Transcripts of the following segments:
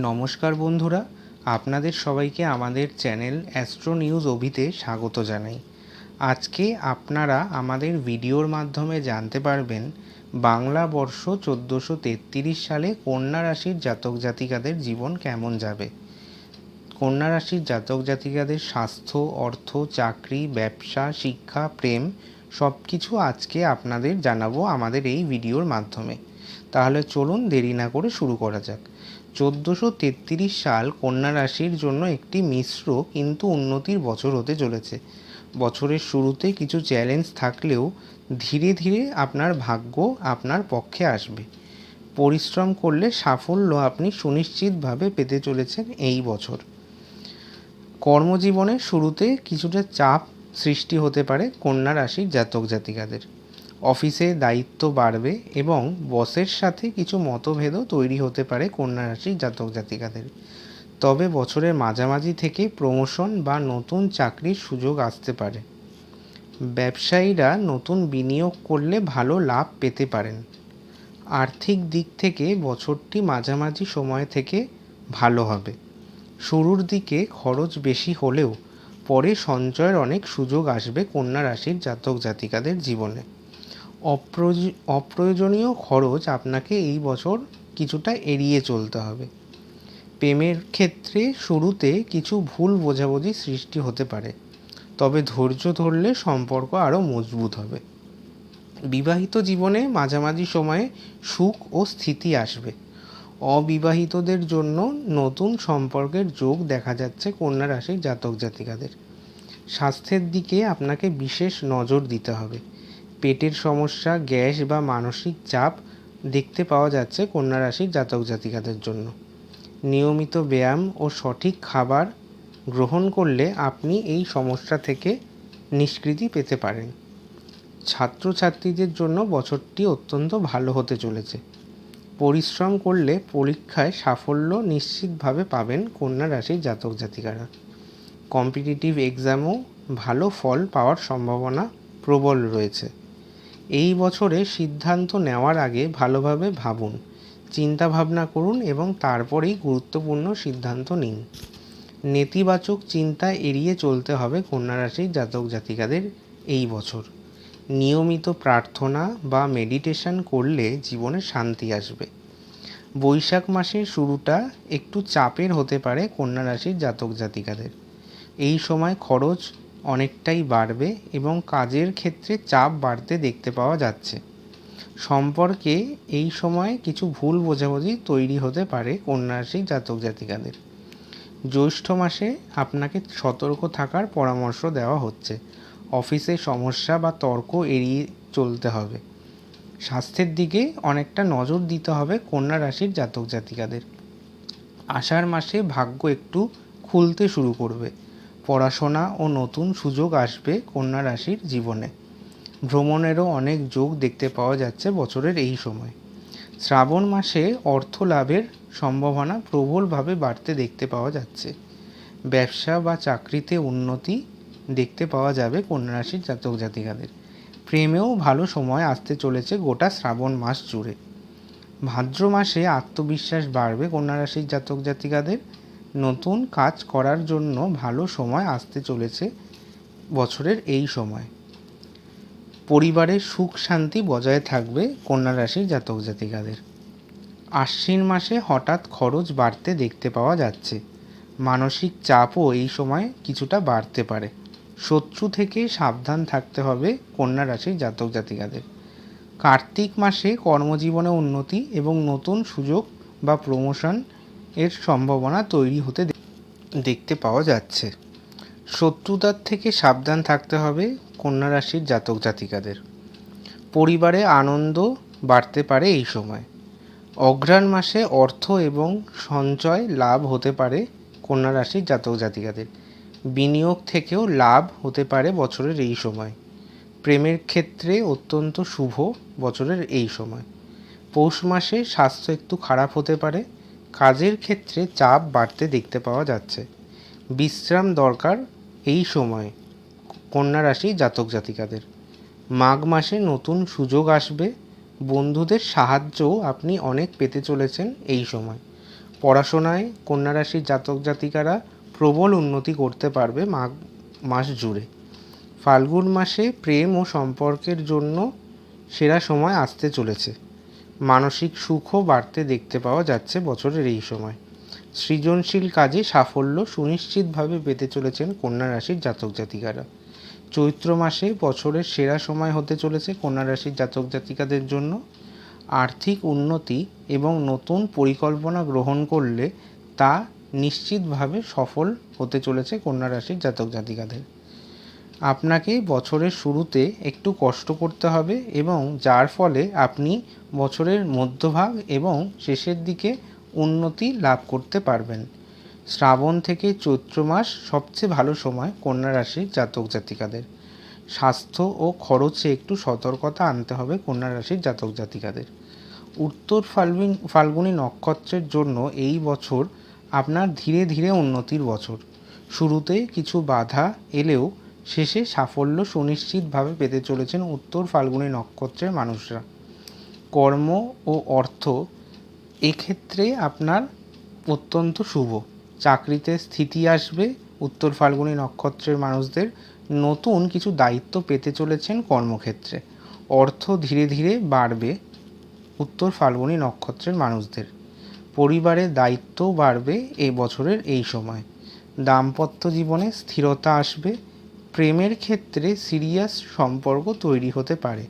নমস্কার বন্ধুরা, আপনাদের সবাইকে আমাদের চ্যানেল অ্যাস্ট্রো নিউজ অভিতে স্বাগত জানাই। আজকে আপনারা আমাদের ভিডিওর মাধ্যমে জানতে পারবেন বাংলা বর্ষ 1433 সালে কন্যা রাশির জাতক জাতিকাদের জীবন কেমন যাবে। কন্যা রাশির জাতক জাতিকাদের স্বাস্থ্য, অর্থ, চাকরি, ব্যবসা, শিক্ষা, প্রেম সব কিছু আজকে আপনাদের জানাবো আমাদের এই ভিডিওর মাধ্যমে। তাহলে চলুন দেরি না করে শুরু করা যাক। 1433 সাল কন্যা রাশির জন্য একটি মিশ্র কিন্তু উন্নতির বছর হতে চলেছে। বছরের শুরুতে কিছু চ্যালেঞ্জ থাকলেও ধীরে ধীরে আপনার ভাগ্য আপনার পক্ষে আসবে। পরিশ্রম করলে সাফল্য আপনি সুনিশ্চিতভাবে পেতে চলেছেন এই বছর। কর্মজীবনের শুরুতে কিছুটা চাপ সৃষ্টি হতে পারে কন্যা রাশির জাতক জাতিকাদের। অফিসে দায়িত্ব বাড়বে এবং বসের সাথে কিছু মতভেদও তৈরি হতে পারে কন্যা রাশির জাতক জাতিকাদের। তবে বছরের মাঝামাঝি থেকে প্রমোশন বা নতুন চাকরির সুযোগ আসতে পারে। ব্যবসায়ীরা নতুন বিনিয়োগ করলে ভালো লাভ পেতে পারেন। আর্থিক দিক থেকে বছরটি মাঝামাঝি সময় থেকে ভালো হবে। শুরুর দিকে খরচ বেশি হলেও পরে সঞ্চয়ের অনেক সুযোগ আসবে কন্যা রাশির জাতক জাতিকাদের জীবনে। অপ্রয়োজনীয় খরচ আপনাকে এই বছর কিছুটা এড়িয়ে চলতে হবে। প্রেমের ক্ষেত্রে শুরুতে কিছু ভুল বোঝাবুঝি সৃষ্টি হতে পারে, তবে ধৈর্য ধরলে সম্পর্ক আরও মজবুত হবে। বিবাহিত জীবনে মাঝামাঝি সময়ে সুখ ও স্থিতি আসবে। অবিবাহিতদের জন্য নতুন সম্পর্কের যোগ দেখা যাচ্ছে কন্যা রাশির জাতক জাতিকাদের। স্বাস্থ্যের দিকে আপনাকে বিশেষ নজর দিতে হবে। পেটের সমস্যা, গ্যাস বা মানসিক চাপ দেখতে পাওয়া যাচ্ছে কন্যা রাশির জাতক জাতিকাদের জন্য। নিয়মিত ব্যায়াম ও সঠিক খাবার গ্রহণ করলে আপনি এই সমস্যা থেকে নিষ্কৃতি পেতে পারেন। ছাত্রছাত্রীদের জন্য বছরটি অত্যন্ত ভালো হতে চলেছে। পরিশ্রম করলে পরীক্ষায় সাফল্য নিশ্চিতভাবে পাবেন কন্যা রাশির জাতক জাতিকারা। কম্পিটিটিভ এক্সামও ভালো ফল পাওয়ার সম্ভাবনা প্রবল রয়েছে। এই বছরে সিদ্ধান্ত নেওয়ার আগে ভালোভাবে ভাবুন, চিন্তা ভাবনা করুন এবং তারপরেই গুরুত্বপূর্ণ সিদ্ধান্ত নিন। নেতিবাচক চিন্তা এড়িয়ে চলতে হবে কন্যা রাশির জাতক জাতিকাদের এই বছর। নিয়মিত প্রার্থনা বা মেডিটেশন করলে জীবনে শান্তি আসবে। বৈশাখ মাসের শুরুটা একটু চাপের হতে পারে কন্যা রাশির জাতক জাতিকাদের। এই সময় খরচ অনেকটাই বাড়বে এবং কাজের ক্ষেত্রে চাপ বাড়তে দেখতে পাওয়া যাচ্ছে। সম্পর্কে এই সময় কিছু ভুল বোঝাবুঝি তৈরি হতে পারে কন্যা রাশির জাতক জাতিকাদের। জ্যৈষ্ঠ মাসে আপনাকে সতর্ক থাকার পরামর্শ দেওয়া হচ্ছে। অফিসে সমস্যা বা তর্ক এড়িয়ে চলতে হবে। স্বাস্থ্যের দিকে অনেকটা নজর দিতে হবে কন্যা রাশির জাতক জাতিকাদের। আষাঢ় মাসে ভাগ্য একটু খুলতে শুরু করবে। পড়াশোনা ও নতুন সুযোগ আসবে কন্যা রাশির জীবনে। ভ্রমণেরও অনেক যোগ দেখতে পাওয়া যাচ্ছে বছরের এই সময়। শ্রাবণ মাসে অর্থ লাভের সম্ভাবনা প্রবলভাবে বাড়তে দেখতে পাওয়া যাচ্ছে। ব্যবসা বা চাকরিতে উন্নতি দেখতে পাওয়া যাবে কন্যা রাশির জাতক জাতিকাদের। প্রেমেও ভালো সময় আসতে চলেছে গোটা শ্রাবণ মাস জুড়ে। ভাদ্র মাসে আত্মবিশ্বাস বাড়বে কন্যা রাশির জাতক জাতিকাদের। নতুন কাজ করার জন্য ভালো সময় আসতে চলেছে বছরের এই সময়। পরিবারের সুখ শান্তি বজায় থাকবে কন্যা রাশির জাতক জাতিকাদের। আশ্বিন মাসে হঠাৎ খরচ বাড়তে দেখতে পাওয়া যাচ্ছে। মানসিক চাপও এই সময় কিছুটা বাড়তে পারে। শত্রু থেকে সাবধান থাকতে হবে কন্যা রাশির জাতক জাতিকাদের। কার্তিক মাসে কর্মজীবনে উন্নতি এবং নতুন সুযোগ বা প্রমোশন এর সম্ভাবনা তৈরি হতে দেখতে পাওয়া যাচ্ছে। শত্রুতার থেকে সাবধান থাকতে হবে কন্যা রাশির জাতক জাতিকাদের। পরিবারে আনন্দ বাড়তে পারে এই সময়। অঘ্রাণ মাসে অর্থ এবং সঞ্চয় লাভ হতে পারে কন্যা রাশির জাতক জাতিকাদের। বিনিয়োগ থেকেও লাভ হতে পারে বছরের এই সময়। প্রেমের ক্ষেত্রে অত্যন্ত শুভ বছরের এই সময়। পৌষ মাসে স্বাস্থ্য একটু খারাপ হতে পারে। কাজের ক্ষেত্রে চাপ বাড়তে দেখতে পাওয়া যাচ্ছে। বিশ্রাম দরকার এই সময় কন্যা রাশি জাতক জাতিকাদের। মাঘ মাসে নতুন সুযোগ আসবে। বন্ধুদের সাহায্যও আপনি অনেক পেতে চলেছেন এই সময়। পড়াশোনায় কন্যা রাশির জাতক জাতিকারা প্রবল উন্নতি করতে পারবে মাঘ মাস জুড়ে। ফাল্গুন মাসে প্রেম ও সম্পর্কের জন্য সেরা সময় আসতে চলেছে। মানসিক সুখও বাড়তে দেখতে পাওয়া যাচ্ছে বছরের এই সময়। সৃজনশীল কাজে সাফল্য সুনিশ্চিতভাবে পেতে চলেছেন কন্যা রাশির জাতক জাতিকারা। চৈত্র মাসে বছরের সেরা সময় হতে চলেছে কন্যা রাশির জাতক জাতিকাদের জন্য। আর্থিক উন্নতি এবং নতুন পরিকল্পনা গ্রহণ করলে তা নিশ্চিতভাবে সফল হতে চলেছে কন্যা রাশির জাতক জাতিকাদের। আপনাকে বছরের শুরুতে একটু কষ্ট করতে হবে এবং যার ফলে আপনি বছরের মধ্যভাগ এবং শেষের দিকে উন্নতি লাভ করতে পারবেন। শ্রাবণ থেকে চৈত্র মাস সবচেয়ে ভালো সময় কন্যা রাশির জাতক জাতিকাদের। স্বাস্থ্য ও খরচে একটু সতর্কতা আনতে হবে কন্যা রাশির জাতক জাতিকাদের। উত্তর ফাল্গুনী নক্ষত্রের জন্য এই বছর আপনার ধীরে ধীরে উন্নতির বছর। শুরুতে কিছু বাধা এলেও শেষে সাফল্য সুনিশ্চিতভাবে পেতে চলেছেন উত্তর ফাল্গুনী নক্ষত্রের মানুষরা। কর্ম ও অর্থ এক্ষেত্রে আপনার অত্যন্ত শুভ। চাকরিতে স্থিতি আসবে উত্তর ফাল্গুনী নক্ষত্রের মানুষদের। নতুন কিছু দায়িত্ব পেতে চলেছেন কর্মক্ষেত্রে। অর্থ ধীরে ধীরে বাড়বে উত্তর ফাল্গুনী নক্ষত্রের মানুষদের। পরিবারের দায়িত্বও বাড়বে এই বছরের এই সময়। দাম্পত্য জীবনে স্থিরতা আসবে। প্রেমের ক্ষেত্রে সিরিয়াস সম্পর্ক তৈরি হতে পারে।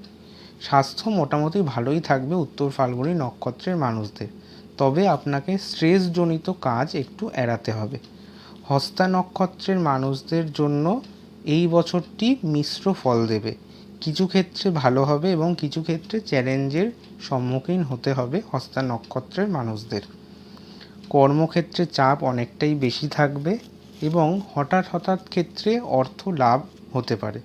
স্বাস্থ্য মোটামুটি ভালোই থাকবে উত্তর ফাল্গুনী নক্ষত্রের মানুষদের, তবে আপনাকে স্ট্রেসজনিত কাজ একটু এড়াতে হবে। হস্তা নক্ষত্রের মানুষদের জন্য এই বছরটি মিশ্র ফল দেবে। কিছু ক্ষেত্রে ভালো হবে এবং কিছু ক্ষেত্রে চ্যালেঞ্জের সম্মুখীন হতে হবে হস্তা নক্ষত্রের মানুষদের। কর্মক্ষেত্রে চাপ অনেকটাই বেশি থাকবে এবং হঠাৎ ক্ষেত্রে অর্থ লাভ হতে পারে।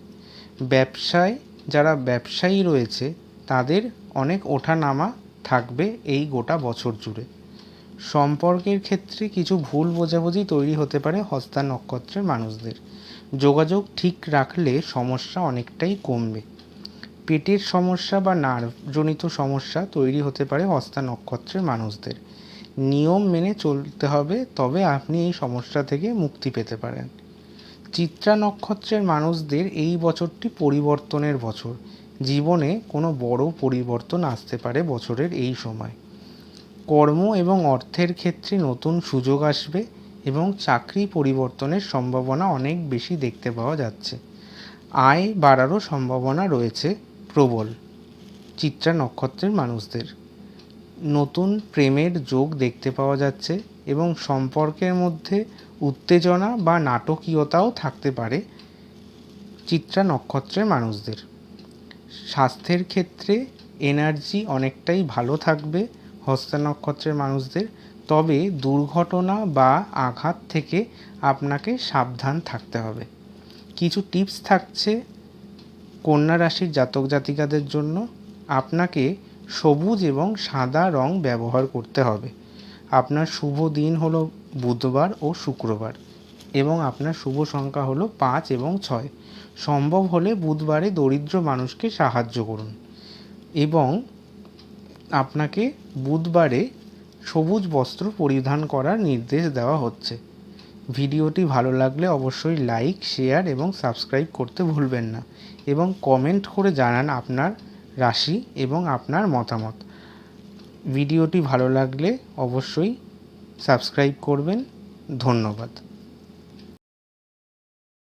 ব্যবসায় যারা ব্যবসায়ী রয়েছে তাদের অনেক ওঠানামা থাকবে এই গোটা বছর জুড়ে। সম্পর্কের ক্ষেত্রে কিছু ভুল বোঝাবুঝি তৈরি হতে পারে হস্তা নক্ষত্রের মানুষদের। যোগাযোগ ঠিক রাখলে সমস্যা অনেকটাই কমবে। পেটের সমস্যা বা নার্ভজনিত সমস্যা তৈরি হতে পারে হস্তা নক্ষত্রের মানুষদের। নিয়ম মেনে চলতে হবে, তবে আপনি এই সমস্যা থেকে মুক্তি পেতে পারেন। চিত্রা নক্ষত্রের মানুষদের এই বছরটি পরিবর্তনের বছর। জীবনে কোনো বড় পরিবর্তন আসতে পারে বছরের এই সময়। কর্ম এবং অর্থের ক্ষেত্রে নতুন সুযোগ আসবে এবং চাকরি পরিবর্তনের সম্ভাবনা অনেক বেশি দেখতে পাওয়া যাচ্ছে। আয় বাড়ারও সম্ভাবনা রয়েছে প্রবল চিত্রা নক্ষত্রের মানুষদের। নতুন প্রেমের যোগ দেখতে পাওয়া যাচ্ছে এবং সম্পর্কের মধ্যে উত্তেজনা বা নাটকীয়তাও থাকতে পারে চিত্রা নক্ষত্রের মানুষদের। স্বাস্থ্যের ক্ষেত্রে এনার্জি অনেকটাই ভালো থাকবে হস্তা নক্ষত্রের মানুষদের, তবে দুর্ঘটনা বা আঘাত থেকে আপনাকে সাবধান থাকতে হবে। কিছু টিপস থাকছে কন্যা রাশির জাতক জাতিকাদের জন্য। আপনাকে সবুজ এবং সাদা রং ব্যবহার করতে হবে। আপনার শুভ দিন হলো বুধবার ও শুক্রবার এবং আপনার শুভ সংখ্যা হলো 5 এবং 6। সম্ভব হলে বুধবারে দরিদ্র মানুষকে সাহায্য করুন এবং আপনাকে বুধবারে সবুজ বস্ত্র পরিধান করার নির্দেশ দেওয়া হচ্ছে। ভিডিওটি ভালো লাগলে অবশ্যই লাইক, শেয়ার এবং সাবস্ক্রাইব করতে ভুলবেন না এবং কমেন্ট করে জানান আপনার রাশি এবং আপনার মতামত। ভিডিওটি ভালো লাগলে অবশ্যই সাবস্ক্রাইব করবেন। ধন্যবাদ।